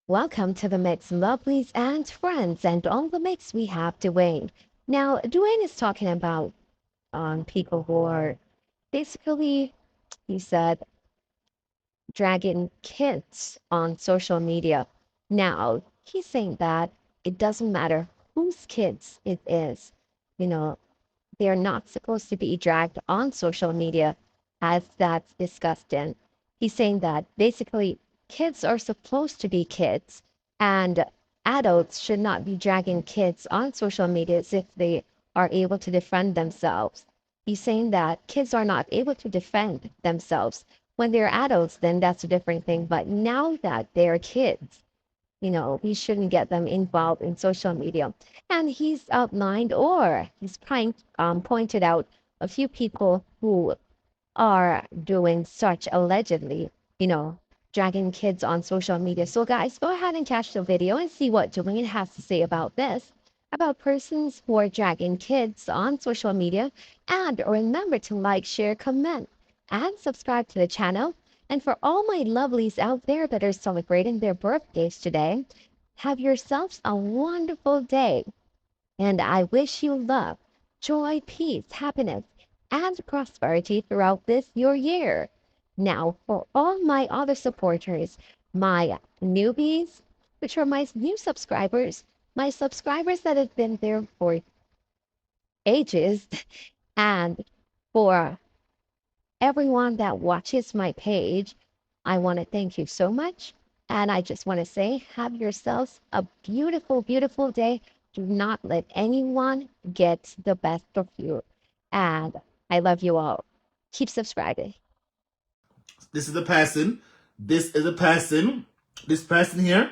Welcome to the mix, lovelies and friends. And on the mix, we have Dwayne. Now, Dwayne is talking about people who are basically, he said, dragging kids on social media. Now, he's saying that it doesn't matter whose kids it is. You know, they're not supposed to be dragged on social media as that's discussed in. He's saying that basically kids are supposed to be kids and adults should not be dragging kids on social media as if they are able to defend themselves. He's saying that kids are not able to defend themselves. When they're adults, then that's a different thing. But now that they're kids, we shouldn't get them involved in social media. And he's outlined or pointed out a few people who are doing such allegedly, you know, dragging kids on social media. So, guys, go ahead and catch the video and see what Dwayne has to say about this, about persons who are dragging kids on social media. And remember to like, share, comment, and subscribe to the channel. And for all my lovelies out there that are celebrating their birthdays today, have yourselves a wonderful day. And I wish you love, joy, peace, happiness, and prosperity throughout this your year. Now, for all my other supporters, my newbies, which are my new subscribers, my subscribers that have been there for ages, and for everyone that watches my page, I want to thank you so much. And I just want to say, have yourselves a beautiful, beautiful day. Do not let anyone get the best of you. And I love you all. Keep subscribing. This is a person. This is a person. This person here,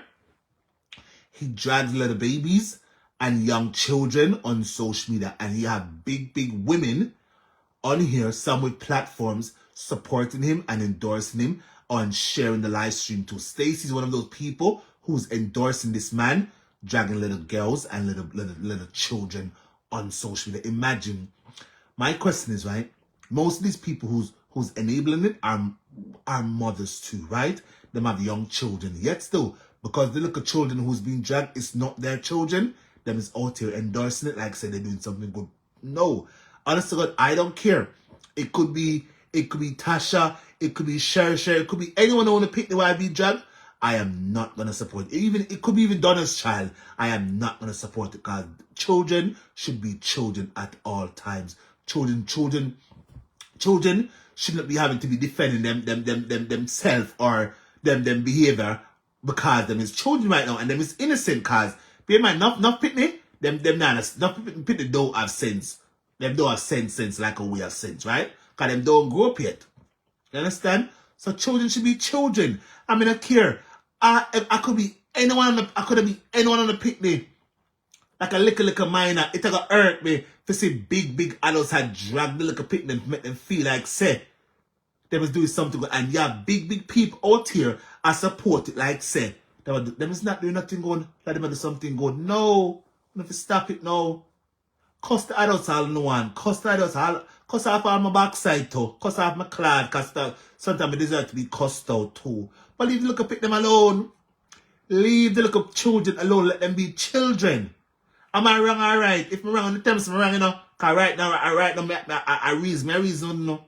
he drags little babies and young children on social media. And he have big, big women on here, some with platforms supporting him and endorsing him on sharing the live stream too. Stacy's one of those people who's endorsing this man, dragging little girls and little children on social media. Imagine. My question is, right, most of these people who's enabling it are mothers too, right? Them have young children. Yet still, because the little children who's being dragged, it's not their children. Them is out here endorsing it like say they're doing something good. No. Honestly, God, I don't care. It could be Tasha, it could be Sher, it could be anyone who want to pick the YB dragged. I am not gonna support it. It could be even Donna's child. I am not gonna support it because children should be children at all times. Children shouldn't be having to be defending themselves or them behavior because them is children right now and them is innocent cause they might not pitney them not pitney don't have sense. Them don't have sense like a we have sense, right? Cause them don't grow up yet. You understand? So children should be children. I mean I care. I could be anyone I could be anyone on the picnic. Like a little minor, it gonna hurt me to see big adults had dragged the little picnic and make them feel like say they was doing something good. And yeah, big people out here are support it like say them is not doing nothing good, like them do something good. No, you have to stop it now. Cuss the adults all no one. Cuss the adults all cuss off on my backside too. Cuss off my clad, cause sometimes I deserve to be cussed out too. But leave the little pick them alone. Leave the little children alone, let them be children. Am I wrong or right? If I'm wrong on the terms, I'm wrong, you know. Cause right now, I reason, no.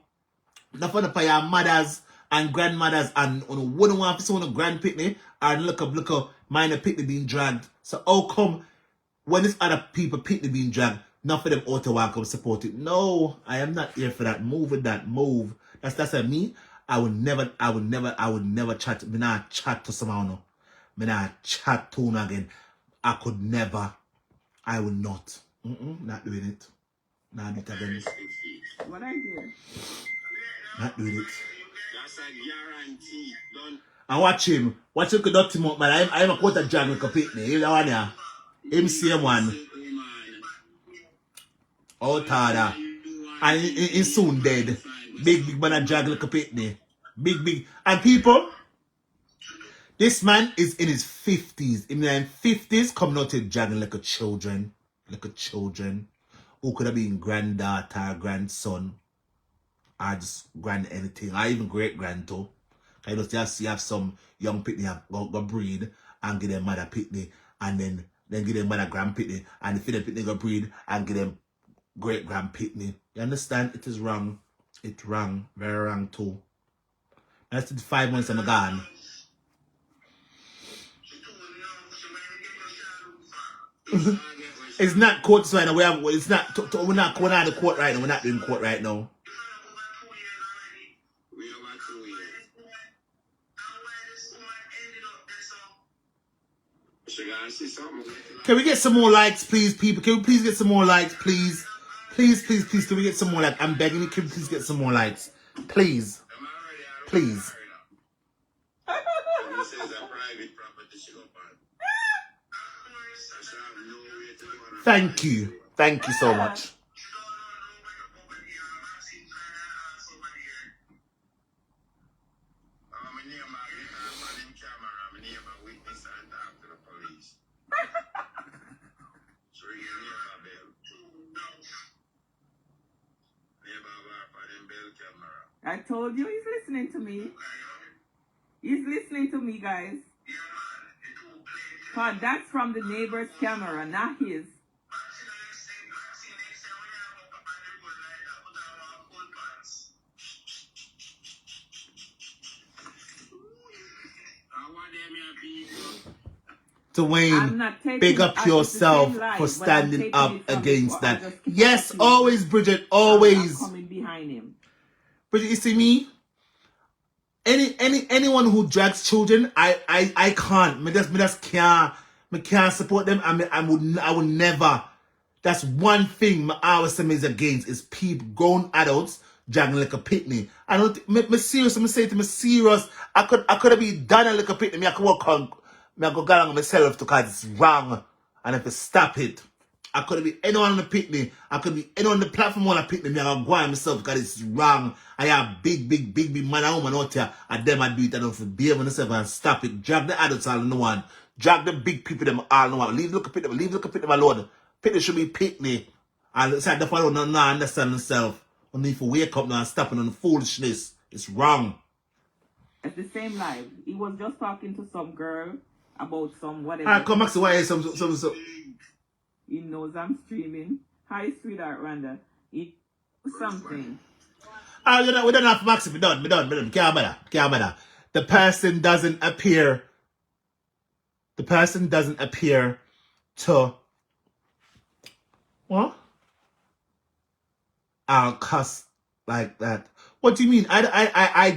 Not for your mothers and grandmothers and wouldn't want to see one grand picnic and look up minor picnic being dragged. So how come when it's other people picnic being dragged, not for them all to walk up support it? No, I am not here for that. Move with that move. That's a me. I would never chat. Me not chat to someone. No. Me not chat to no again. I could never. I will not. Not doing it. Not doing it again. What I do? Not doing it. That's a guarantee. And watch him. Watch him conduct him up, man. I'm a quarter drag like a picnic. He's the one here. Him same one. Out harder. And he's soon dead. Big man a drag like a picnic. Big. And people, this man is in his 50s. In his 50s, coming out to dragging like a children. Like a children. Who could have been granddaughter, grandson. Or just grand anything. Or even great grand too. I just you have some young people have go breed. and give them mother pitney, and then give them mother grand pitney, and if them pitney go breed and give them great grand pitney. You understand? It is wrong. It's wrong. Very wrong too. That's the 5 months I'm gone. It's not court so right now. It's not we're not going out of court right now. We're not doing court right now. Can we get some more likes, please, people? Can we please get some more likes, please? Please, please, please, can we get some more likes? I'm begging you, can we please get some more likes? Please. Please. Thank you. Thank you so much. I told you he's listening to me. He's listening to me, guys. But that's from the neighbor's camera, not his. Dwayne, big up yourself for standing up against that. Yes, always, Bridget, always. Coming behind him. Bridget, you see me? Anyone who drags children, I can't. Me just can't support them. I would never. That's one thing my always say is against is people, grown adults dragging like a pitney. I don't think me serious. I'm say to me serious. I could have been done a little pitney. Me I could walk on. Me I go go along myself because it's wrong. And if I stop it, I could be anyone on the pitney. I could be anyone on the platform on the pitney. Me I go go on myself because it's wrong. I have big man and woman out here. And them I do it. I don't feel behave on myself and stop it. Drag the adults all in one. Drag the big people them all in one. Leave the little pitney. Leave the little pitney alone. Pitney should be pitney. And it's like the fellow don't understand himself. We need to wake up now and stop it on the foolishness. It's wrong. It's the same live. He was just talking to some girl about some whatever. Alright, come back to why some. He knows I'm streaming. Hi, sweetheart, Randa. Something. We don't have Maxi. We done. Can't bother. The person doesn't appear to what? I'll cuss like that. What do you mean? I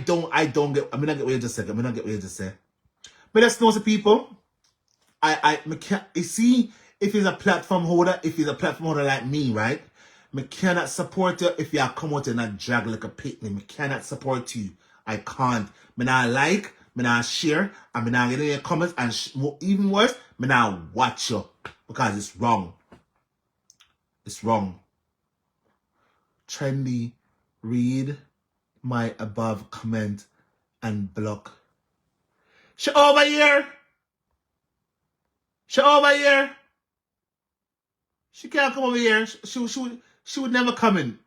don't get. I mean, I get what you just said. But that's not the people. I can't. You see, if he's a platform holder, like me, right? Me cannot support you if you come out and not drag like a picnic. Me cannot support you. I can't. Me not like, me not share, and me not get in your comments, and even worse, me not watch you because it's wrong. It's wrong. Trendy, read my above comment and block. She over here. She can't come over here. She would never come in.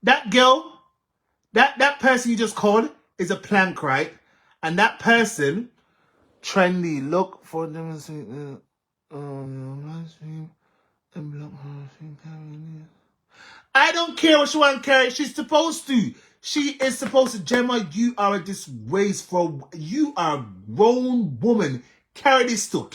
That girl, that person you just called is a plank, right? And that person, trendy, look for them and block her. I don't care what she want to carry. She's supposed to. She is supposed to. Gemma, you are a disgraceful. You are a grown woman. Carry this too.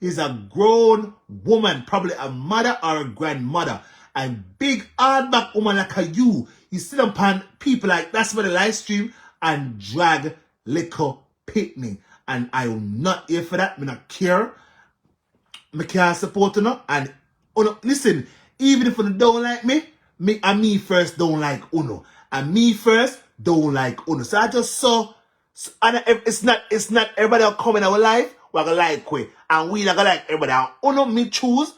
Is a grown woman, probably a mother or a grandmother. And big hardback woman like you. You sit upon people like that's where the live stream and drag little pitney. And I will not here for that. Me not care. Me can't support her. And listen, even if you don't like me, me first don't like Uno. And me first don't like Uno. So I just saw, and it's not everybody will come in our life, we're gonna like we. And we not gonna like everybody. And Uno, me choose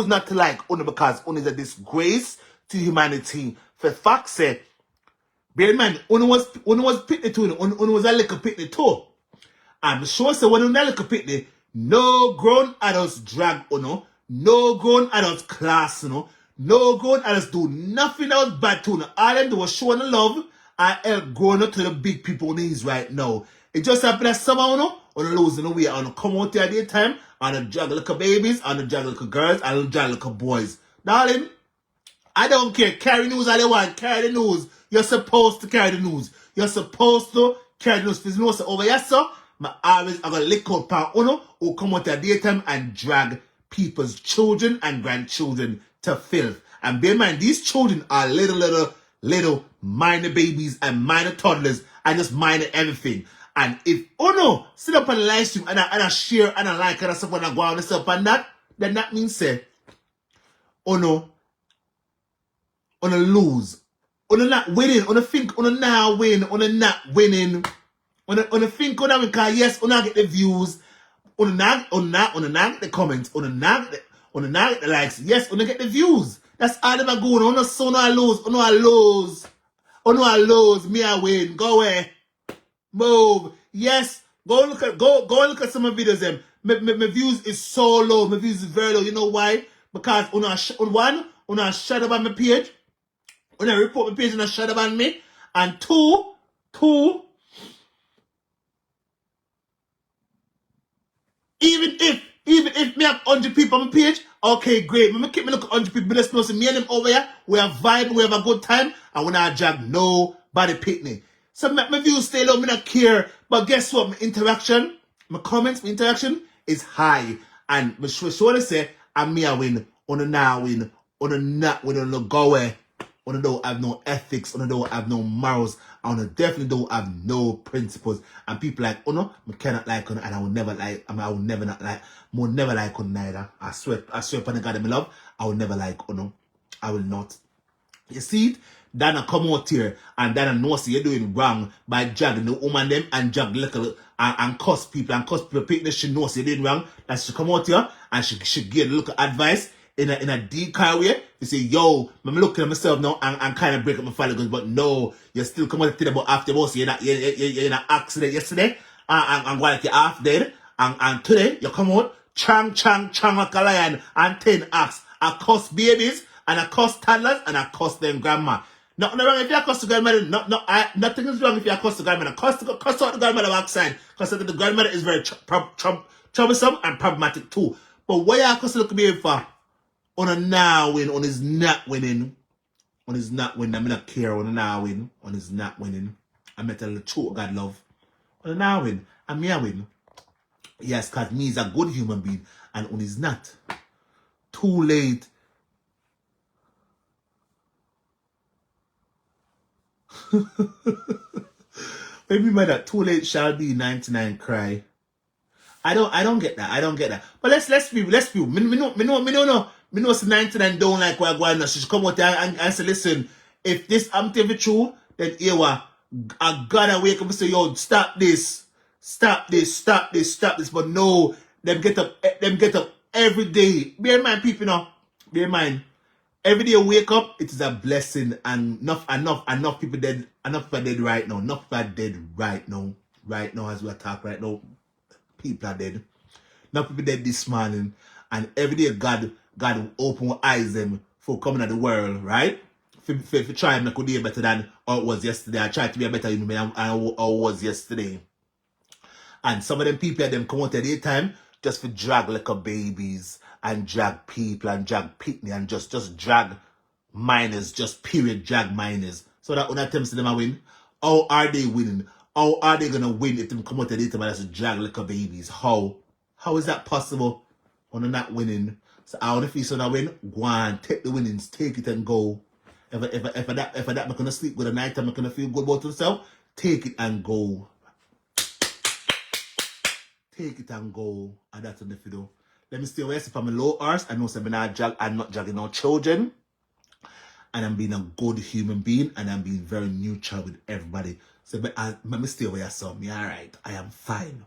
not to like Uno because Uno is a disgrace to humanity. For fuck's sake. Bear in mind, Uno was pitney too. Uno was a little pitney too. I'm sure so when Uno a little pitney, no grown adults drag Uno. No grown adults class, No grown adults do nothing else bad to All them do was showing love I help growing up to the big people knees right now. It just happened that someone on losing the way on come out there at the time on a juggle little babies, on a juggle little girls, and a juggle little boys. Darling, I don't care. Carry news all you want. Carry the news. You're supposed to carry the news. You're supposed to carry the news. Because you know, so over here, sir, my always are going to lick out pan uno who come out at daytime and drag people's children and grandchildren to filth. And bear in mind, these children are little minor babies and minor toddlers and just minor everything. And if uno sit up on the live stream and I share and I like and I stuff and I go on and stuff and that, then that means say, uno lose. On not winning, on think on now win, on not winning, on think on because yes, on get the views, on not get the comments, on not get the likes, yes, on get the views. That's all them are going on. So no I lose, me I win. Go away. Move. Yes. Go look at some of the videos them. My views is so low. My views is very low. You know why? Because on a shut up on my page. When I report my page and I shut up on me. And two, even if me have 100 people on my page, okay, great. Me keep me look at 100 people, but let's know, me and them over here, we have vibe, we have a good time, and when I drag nobody picnic. So my views stay low, me not care. But guess what? My comments, my interaction is high. And I sure to say, I'm me I win, on a now win, on a not win, on a go away. On a don't have no ethics, on a don't have no morals, on a definitely don't have no principles. And people like, oh no, I cannot like on, and I will never like, I will never not like, will never like on neither. I swear upon the God of my love, I will never like, oh no, I will not. You see it? Dana come out here and Dana knows you're doing wrong by dragging the woman them and drag little and cuss people people she knows you're doing wrong. That she come out here and she give a little advice in a deep kind of way. You say, yo, I'm looking at myself now and kind of break up my followers, but no, you still come out to the about after boss. You're in an accident yesterday and while you're half dead and today you come out chang like a lion and 10 acts. I cuss babies and I cuss toddlers and I cuss them grandma. Nothing wrong if you cuss the grandmother. Nothing is wrong if you cuss the grandmother. Cuss out the grandmother outside. Because the grandmother is very troublesome and problematic too. But what you cuss look baby for? On a now win, on is not winning. On is not winning. I'm not care on a now win. On is not winning. I met a truth God love. On a now win. And me I win. Yes, because me is a good human being. And on is not. Too late. Maybe by that too late shall be 99 cry. I don't get that. I don't get that. But let's be. Me know it's 99 don't like what going on. She should come out there and say, listen, if this I'm telling you true, then Ewa, I gotta wake up and say, yo, stop this. But no, them get up every day. Bear in mind, people, bear in mind, every day you wake up, it is a blessing, and enough people dead. Enough people dead right now. Enough people dead right now. Right now, as we talk right now, people are dead. Enough people dead this morning, and every day God will open eyes them for coming at the world, right? For try and make a day better than how it was yesterday. I tried to be a better human than how it was yesterday. And some of them people them come out at the time just for drag like a babies and drag people and drag pitney and just drag minors, just period drag minors. So that when I tell them I win, how are they winning? How are they gonna win if them come out at the time and just drag like a babies? How? How is that possible when they're not winning? So I want to feel so that win, go on, take the winnings, take it and go. If that I'm gonna sleep good at night, I'm gonna feel good about myself, take it and go. Take it and go. And that's what I do. Let me stay away from my low horse. I know I'm not dragging no children. And I'm being a good human being. And I'm being very neutral with everybody. So let me stay away from me. Alright. I am fine.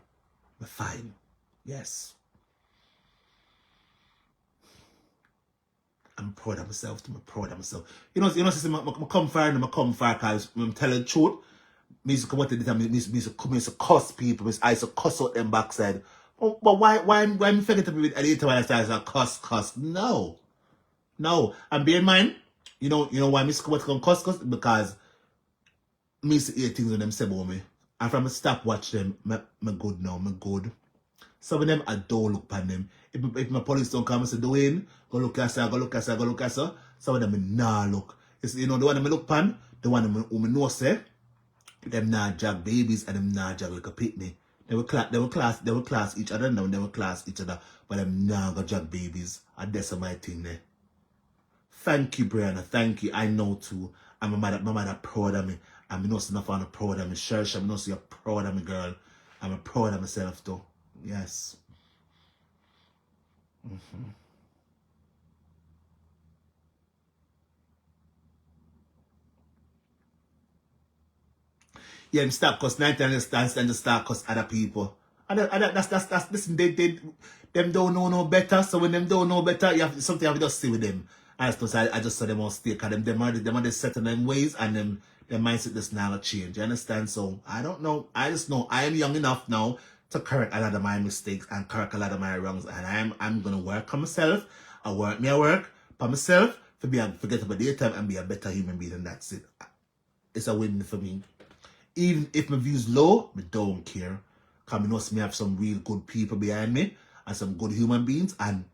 I'm fine. Yes. I'm proud of myself. I'm proud of myself. You know, I come far and I come far because I'm telling the truth. Me used to come out to the time, me used to cuss people, I used to cuss out them backside. But why me forget to be with later when I started cuss? No. And bear in mind, you know why me used to come out to cuss? Because me see hear things when them say about me. And from a stop watch them, me good now, me good. Some of them I don't look upon them. If my police don't come and say, Dwayne, go look at her, go look at her, go look at her. Some of them I nah look. It's, you know, the one that I look upon, the one who I know say, them nah jag babies and them nah jag like a pitney. They will class each other now, they will class each other, but them nah go jag babies. And that's my thing there. Thank you, Brianna. Thank you. I know too. And my mother proud of me. And I know enough on proud of me. Church, I know you're proud of me, girl. I'm proud of myself too. Yes. Yeah, I'm stop because 90 understands and just start cause other people. That's listen, them don't know no better. So when them don't know better, you have something you have to just stay with them. I just saw them all stay because them are set in them ways and them their mindset just now change. You understand? So I don't know. I just know I am young enough now to correct a lot of my mistakes and correct a lot of my wrongs. And I'm gonna work on myself. I work for myself to forget about daytime and be a better human being, and that's it. It's a win for me. Even if my views low, I don't care. Because I know me have some real good people behind me and some good human beings, and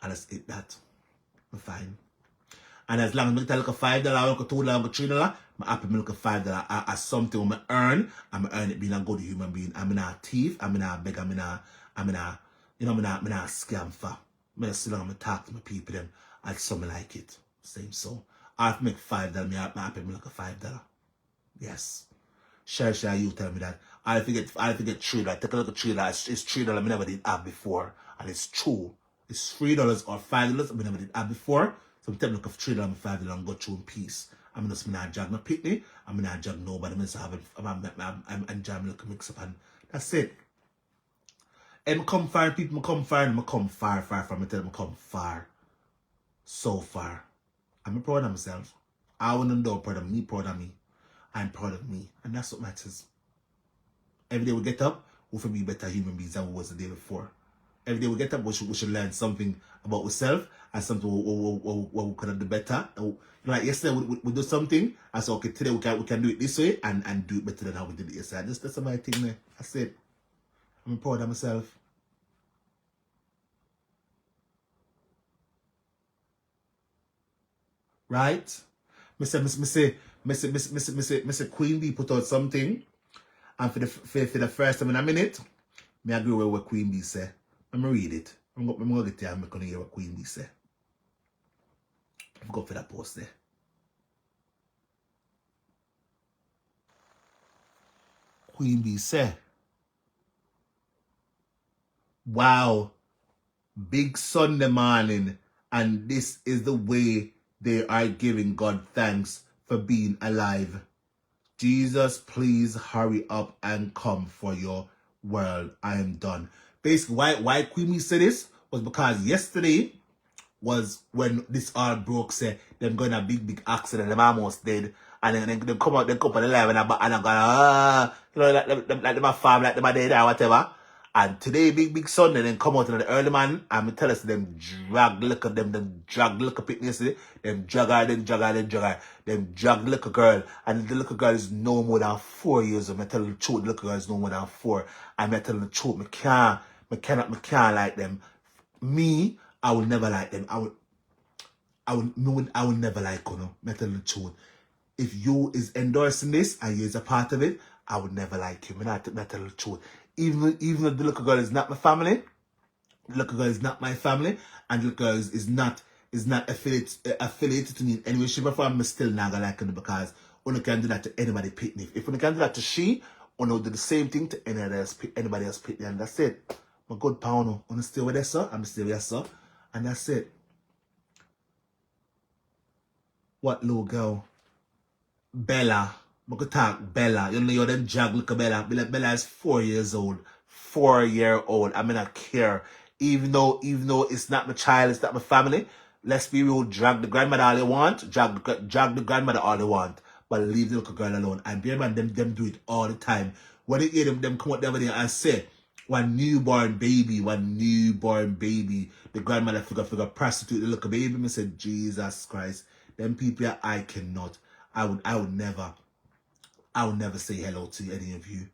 that's it. That I'm fine. And as long as I get like a $5, like a $2, like a $3, I'm happy to look at $5 as something I earn. I'm earn it being a good human being. I'm not a thief. I'm not beg. I'm not scam for. I still I'm talk to my people them and something like it. Same so. I have to make $5. I'm happy to look at $5. Yes. Share, you tell me that. I forget $3. Take a look at $3. It's $3 I never did have before. And it's true. It's $3 or $5 I never did have before. So I'm taking a look at $3 and $5 and go through in peace. I'm just not jag no pitney. I'm not jag nobody. I'm just having I'm enjoying look mix up and that's it. And come far people come far and I come far from it. I come far. So far. I'm proud of myself. I wouldn't know proud of me, proud of me. I'm proud of me. And that's what matters. Every day we get up, we will be better human beings than we was the day before. Every day we get up, we should learn something about ourselves and something we could do better. Like yesterday, we do something, and so okay, today we can do it this way and do it better than how we did it yesterday. That's my thing, man. That's it. I'm proud of myself. Right? Mr. Queen Bee put out something, and for the first time in a minute, I agree with what Queen Bee say. I'm gonna read it. I'm gonna get there and I'm gonna hear what Queen Bee say. Go for that post there. Queen Bee say, wow, big Sunday morning, and this is the way they are giving God thanks for being alive. Jesus, please hurry up and come for your world. I am done. Basically, why Queen Bee said this was because yesterday was when this all broke, say them going a big accident, them almost dead, and then they come out, they come on the live and I'm going, you know, like them a farm, like them a dead or whatever. And today, big Sunday, then come out in the early man, and me tell us them drag look at them drag look at yesterday, them drag her, them drag the little girl, and the little girl is no more than 4 years old. I tell the truth, the little girl is no more than 4. And I tell the truth, I can't like them. Me, I will never like them. I will never like you. I tell the truth. If you is endorsing this and you is a part of it, I would never like him. And I tell the truth. Even though the little girl is not my family, the little girl is not my family, and the little girl is not affiliated to me in any way, shape, or form, I'm still not gonna like her because one can do that to anybody picnic. If one can do that to she, one will do the same thing to anybody else picnic, and that's it. My good pound, wanna stay with us, sir? I'm still with us, sir, and that's it. What little girl? Bella. I could talk Bella. You know, you're them jag look at Bella. Bella is 4 years old. 4-year-old. I mean, I care. Even though it's not my child, it's not my family. Let's be real. Drag the grandmother all you want. Drag the grandmother all you want. But leave the little girl alone. And bear man, them do it all the time. When they hear them come out there and say, one newborn baby, the grandmother figure prostitute the little baby. I said, Jesus Christ. Them people I cannot. I would never. I will never say hello to any of you.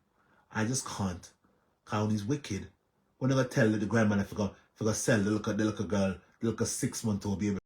I just can't. Cause he's wicked. When I tell the grandmother if I go sell the little girl, the little 6-month-old baby